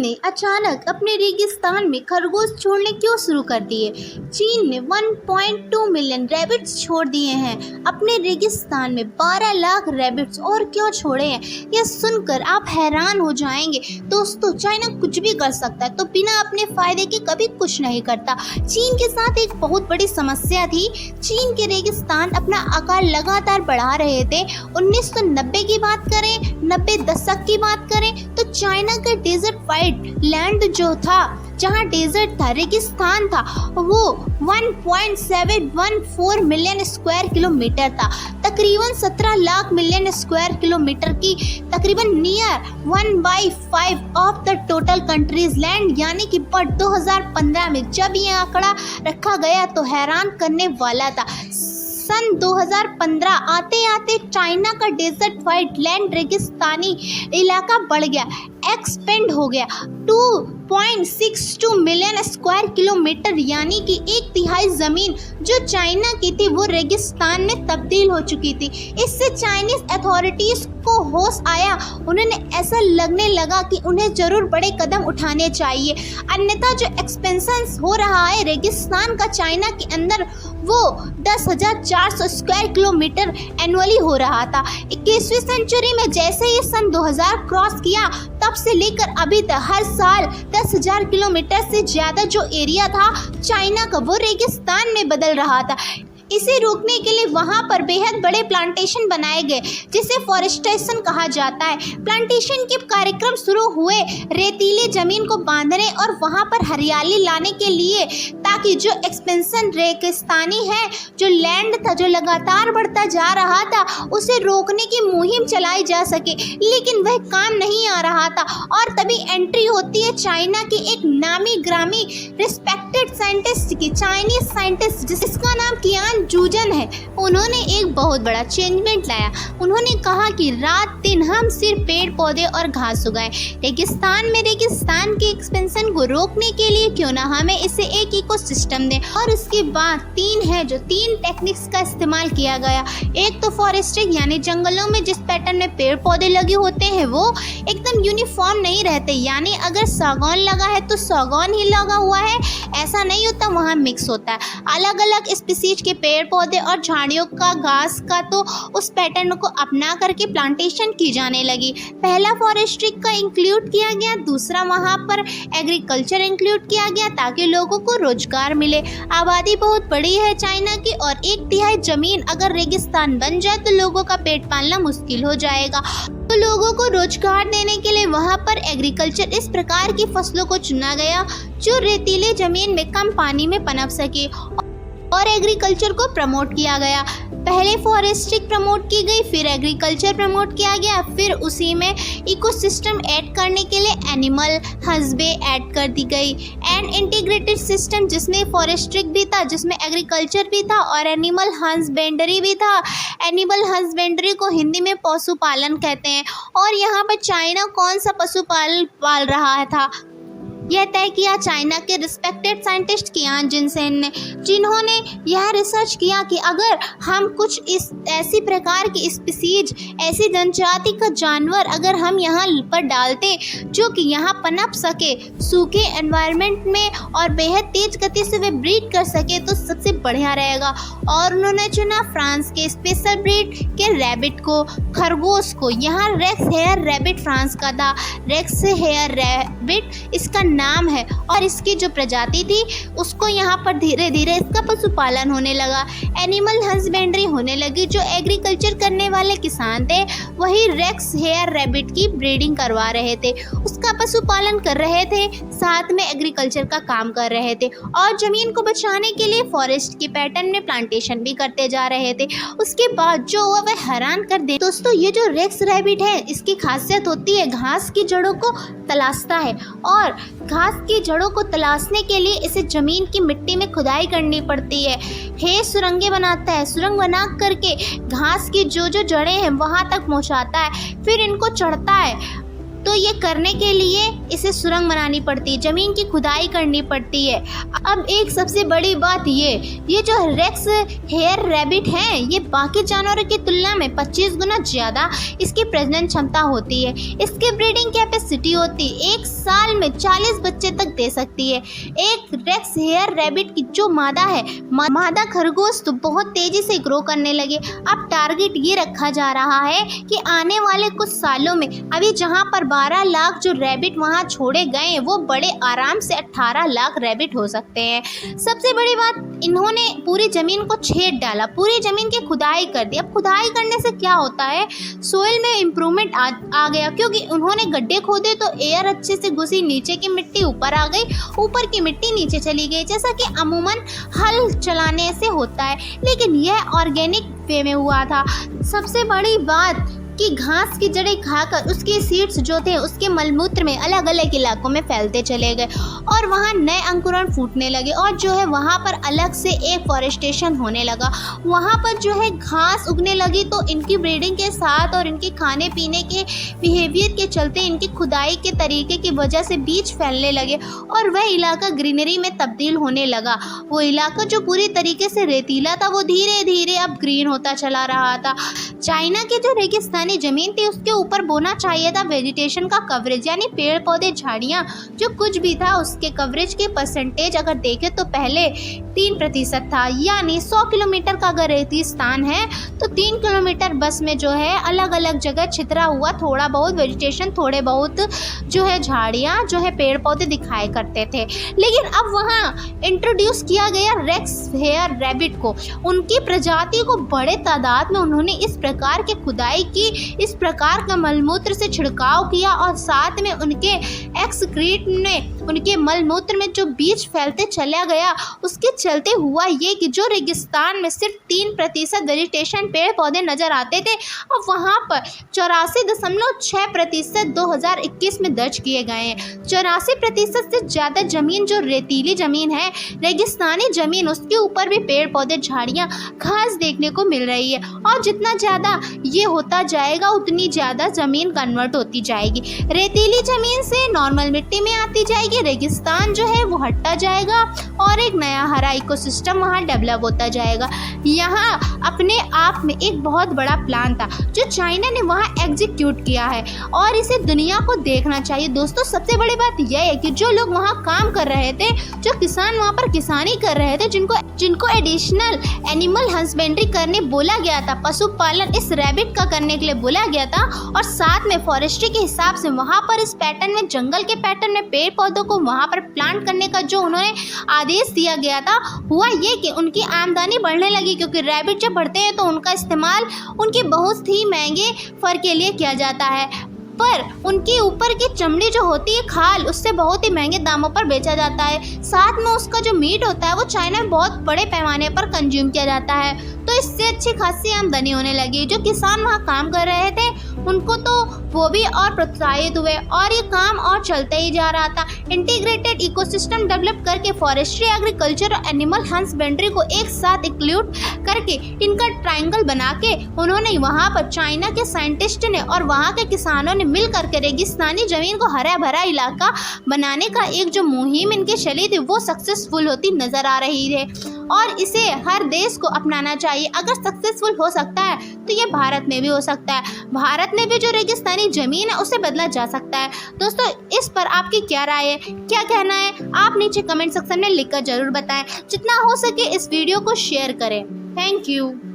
ने अचानक अपने रेगिस्तान में खरगोश छोड़ने क्यों शुरू कर दिए? चीन ने 1.2 मिलियन रैबिट्स छोड़ दिए हैं अपने रेगिस्तान में। 12 लाख रैबिट्स और क्यों छोड़े हैं, यह सुनकर आप हैरान हो जाएंगे। दोस्तों, चाइना कुछ भी कर सकता है तो बिना अपने फायदे के कभी कुछ नहीं करता। चीन के साथ एक बहुत बड़ी समस्या थी। चीन के रेगिस्तान अपना आकार लगातार बढ़ा रहे थे। 1990 की बात करें, 90 दशक की बात करें तो चाइना का डेजर्ट वाइड लैंड जो था, जहाँ डेजर्ट था, रेगिस्तान था, वो 1.714 मिलियन स्क्वायर किलोमीटर था। तकरीबन 17 लाख मिलियन स्क्वायर किलोमीटर की तकरीबन near 1/5 of the total countries land, यानी कि पर 2015 में जब ये आंकड़ा रखा गया तो हैरान करने वाला था। सन 2015 आते आते चाइना का डेजर्ट वाइड लैंड रेगिस्तानी इलाका बढ़ गया, एक्सपेंड हो गया 2.62 मिलियन स्क्वायर किलोमीटर, यानी कि 1/3 ज़मीन जो चाइना की थी वो रेगिस्तान में तब्दील हो चुकी थी। इससे चाइनीज अथॉरिटीज़ को होश आया। उन्हें ऐसा लगने लगा कि उन्हें ज़रूर बड़े कदम उठाने चाहिए, अन्यथा जो एक्सपेंशन हो रहा है रेगिस्तान का चाइना के अंदर वो 10,400 स्क्वायर किलोमीटर एनुअली हो रहा था। 21वीं सेंचुरी में जैसे ही सन 2000 क्रॉस किया तब से लेकर अभी तक हर साल 10,000 किलोमीटर से ज़्यादा जो एरिया था चाइना का वो रेगिस्तान में बदल रहा था। इसे रोकने के लिए वहाँ पर बेहद बड़े प्लांटेशन बनाए गए जिसे फॉरेस्टेशन कहा जाता है। प्लांटेशन के कार्यक्रम शुरू हुए रेतीले ज़मीन को बांधने और वहाँ पर हरियाली लाने के लिए, ताकि जो एक्सपेंशन रेगिस्तानी है, जो लैंड था जो लगातार बढ़ता जा रहा था, उसे रोकने की मुहिम चलाई जा सके। लेकिन वह काम नहीं आ रहा था और तभी एंट्री होती है चाइना की एक नामी ग्रामी रिस्पेक्टेड साइंटिस्ट की, चाइनीज साइंटिस्ट जिसका नाम कियान जूजन है। उन्होंने एक बहुत बड़ा चेंजमेंट लाया। उन्होंने कहा कि रात दिन हम सिर्फ पेड़ पौधे और घास उगाएं। रेगिस्तान के एक्सपेंशन को रोकने के लिए क्यों ना हमें इसे एक इकोसिस्टम दें। और उसके बाद तीन टेक्निक्स का इस्तेमाल किया गया। एक तो फॉरेस्ट्री, यानी जंगलों में जिस पैटर्न में पेड़ पौधे लगे होते हैं वो एकदम यूनिफॉर्म नहीं रहते, यानी अगर सागौन लगा है तो सागौन ही लगा हुआ है, ऐसा नहीं होता, वहाँ मिक्स होता है। अलग अलग स्पीसीज के पेड़ पौधे और झाड़ियों का, घास का, तो उस पैटर्न को अपना करके प्लांटेशन की जाने लगी। पहला फॉरेस्ट्री का इंक्लूड किया गया, दूसरा वहाँ पर एग्रीकल्चर इंक्लूड किया गया ताकि लोगों को रोजगार मिले। आबादी बहुत बड़ी है चाइना की और 1/3 जमीन अगर रेगिस्तान बन जाए तो लोगों का पेट पालना मुश्किल हो जाएगा। तो लोगों को रोजगार देने के लिए वहाँ पर एग्रीकल्चर इस प्रकार की फसलों को चुना गया जो रेतीले जमीन में कम पानी में पनप सके और एग्रीकल्चर को प्रमोट किया गया। पहले फॉरेस्ट्री प्रमोट की गई, फिर एग्रीकल्चर प्रमोट किया गया, फिर उसी में इकोसिस्टम ऐड करने के लिए एनिमल हस्बे ऐड कर दी गई। एंड इंटीग्रेटेड सिस्टम जिसमें फॉरेस्ट्री भी था, जिसमें एग्रीकल्चर भी था और एनिमल हस्बेंड्री भी था। एनिमल हस्बेंड्री को हिंदी में पशुपालन कहते हैं। और यहाँ पर चाइना कौन सा पशुपालन पाल रहा था यह तय किया चाइना के रिस्पेक्टेड साइंटिस्ट कियान जूजन ने, जिन्होंने यह रिसर्च किया कि अगर हम कुछ इस ऐसी प्रकार की स्पीसीज, ऐसी जनजाति का जानवर अगर हम यहाँ पर डालते जो कि यहाँ पनप सके सूखे एनवायरनमेंट में और बेहद तेज गति से वे ब्रीड कर सके तो सबसे बढ़िया रहेगा। और उन्होंने चुना फ्रांस के स्पेशल ब्रीड के रैबिट को, खरगोश को। यहाँ रेक्स हेयर रैबिट फ्रांस का था। रेक्स हेयर रैबिट इसका नाम है और इसकी जो प्रजाति थी उसको यहाँ पर धीरे धीरे इसका पशुपालन होने लगा, एनिमल हस्बेंड्री होने लगी। जो एग्रीकल्चर करने वाले किसान थे वही रेक्स हेयर रैबिट की ब्रीडिंग करवा रहे थे, उसका पशुपालन कर रहे थे, साथ में एग्रीकल्चर का काम कर रहे थे और ज़मीन को बचाने के लिए फॉरेस्ट के पैटर्न में प्लांटेशन भी करते जा रहे थे। उसके बाद जो हुआ वह हैरान कर दे। दोस्तों, ये जो रेक्स रैबिट है इसकी खासियत होती है घास की जड़ों को तलाशता है और घास की जड़ों को तलाशने के लिए इसे ज़मीन की मिट्टी में खुदाई करनी पड़ती है। सुरंगें बनाता है, सुरंग बना करके घास की जो जड़ें हैं वहाँ तक पहुँचाता है, फिर इनको चढ़ता है। तो ये करने के लिए इसे सुरंग बनानी पड़ती है, ज़मीन की खुदाई करनी पड़ती है। अब एक सबसे बड़ी बात ये जो रेक्स हेयर रैबिट हैं, ये बाकी जानवरों की तुलना में 25 गुना ज़्यादा इसकी प्रजनन क्षमता होती है। इसकी ब्रीडिंग कैपेसिटी होती है 1 साल में 40 बच्चे तक दे सकती है। एक रेक्स हेयर रैबिट की जो मादा है, मादा खरगोश तो बहुत तेज़ी से ग्रो करने लगे। अब टारगेट ये रखा जा रहा है कि आने वाले कुछ सालों में अभी जहाँ पर 12 लाख जो रैबिट वहाँ छोड़े गए हैं, वो बड़े आराम से 18 लाख रैबिट हो सकते हैं। सबसे बड़ी बात, इन्होंने पूरी ज़मीन को छेद डाला, पूरी ज़मीन की खुदाई कर दी। अब खुदाई करने से क्या होता है, सोइल में इम्प्रूवमेंट आ गया, क्योंकि उन्होंने गड्ढे खोदे तो एयर अच्छे से घुसी, नीचे की मिट्टी ऊपर आ गई, ऊपर की मिट्टी नीचे चली गई, जैसा कि अमूमन हल चलाने से होता है, लेकिन यह ऑर्गेनिक वे में हुआ था। सबसे बड़ी बात कि घास की जड़ें खाकर उसके सीड्स जो थे उसके मलमूत्र में अलग अलग इलाकों में फैलते चले गए और वहाँ नए अंकुरण फूटने लगे और जो है वहाँ पर अलग से एक फॉरेस्टेशन होने लगा। वहाँ पर जो है घास उगने लगी, तो इनकी ब्रीडिंग के साथ और इनके खाने पीने के बिहेवियर के चलते, इनकी खुदाई के तरीके की वजह से बीज फैलने लगे और वह इलाका ग्रीनरी में तब्दील होने लगा। वो इलाका जो पूरी तरीके से रेतीला था, वो धीरे धीरे अब ग्रीन होता चला रहा था। चाइना की जो रेगिस्तानी जमीन थी, उसके ऊपर बोना चाहिए था वेजिटेशन का कवरेज, यानी पेड़ पौधे झाड़ियाँ जो कुछ भी था उसके कवरेज के परसेंटेज अगर देखें तो पहले 3% था, यानी 100 किलोमीटर का अगर रेगिस्तान है तो 3 किलोमीटर बस में जो है अलग अलग जगह छितरा हुआ थोड़ा बहुत वेजिटेशन, थोड़े बहुत जो है झाड़ियाँ, जो है पेड़ पौधे दिखाई करते थे। लेकिन अब वहाँ इंट्रोड्यूस किया गया रेक्स हेयर रैबिट को, उनकी प्रजाति को बड़े तादाद में उन्होंने इस प्रकार की खुदाई की, इस प्रकार का मलमूत्र से छिड़काव किया और साथ में उनके एक्सक्रीट में, उनके मलमूत्र में जो बीज फैलते चला गया, उसके चलते हुआ ये कि जो रेगिस्तान में सिर्फ 3% वेजिटेशन पेड़ पौधे नजर आते थे, अब वहाँ पर 84.6% 2021 में दर्ज किए गए हैं। 84% से ज़्यादा जमीन जो रेतीली जमीन है, रेगिस्तानी जमीन, उसके ऊपर भी पेड़ पौधे झाड़ियाँ घास देखने को मिल रही है और जितना ज़्यादा ये होता जाएगा उतनी ज़्यादा ज़मीन कन्वर्ट होती जाएगी, रेतीली ज़मीन से नॉर्मल मिट्टी में आती जाएगी, रेगिस्तान जो है वो हटता जाएगा और एक नया हरा इकोसिस्टम वहाँ डेवलप होता जाएगा। यहाँ अपने आप में एक बहुत बड़ा प्लान था जो चाइना ने वहाँ एग्जीक्यूट किया है और इसे दुनिया को देखना चाहिए। दोस्तों, सबसे बड़ी बात यह है कि जो लोग वहाँ काम कर रहे थे, जो किसान वहाँ पर किसानी कर रहे थे, जिनको एडिशनल एनिमल हस्बेंड्री करने बोला गया था, पशुपालन इस रैबिट का करने के लिए बोला गया था और साथ में फॉरेस्ट्री के हिसाब से वहाँ पर इस पैटर्न में, जंगल के पैटर्न में पेड़ पौधों को वहाँ पर प्लांट करने का जो उन्होंने आदेश दिया गया था, हुआ ये कि उनकी आमदनी बढ़ने लगी, क्योंकि रैबिट जब बढ़ते हैं तो उनका इस्तेमाल उनके बहुत ही महंगे फर के लिए किया जाता है, पर उनके ऊपर की चमड़ी जो होती है, खाल, उससे बहुत ही महंगे दामों पर बेचा जाता है। साथ में उसका जो मीट होता है वो चाइना में बहुत बड़े पैमाने पर कंज्यूम किया जाता है, तो इससे अच्छी खासी आमदनी होने लगी। जो किसान वहाँ काम कर रहे थे उनको तो वो भी और प्रोत्साहित हुए और ये काम और चलते ही जा रहा था। इंटीग्रेटेड इकोसिस्टम डेवलप करके फॉरेस्ट्री, एग्रीकल्चर और एनिमल हस्बेंड्री को एक साथ इंक्लूड करके इनका ट्रायंगल बना के उन्होंने वहाँ पर चाइना के साइंटिस्ट ने और वहाँ के किसानों ने मिल करके रेगिस्तानी जमीन को हरा भरा इलाका बनाने का एक जो मुहिम इनकी चली थी वो सक्सेसफुल होती नजर आ रही है और इसे हर देश को अपनाना चाहिए। अगर सक्सेसफुल हो सकता है तो ये भारत में भी हो सकता है। भारत में भी जो रेगिस्तानी जमीन है उसे बदला जा सकता है। दोस्तों, इस पर आपकी क्या राय है, क्या कहना है, आप नीचे कमेंट सेक्शन में लिखकर जरूर बताएं। जितना हो सके इस वीडियो को शेयर करें। Thank you.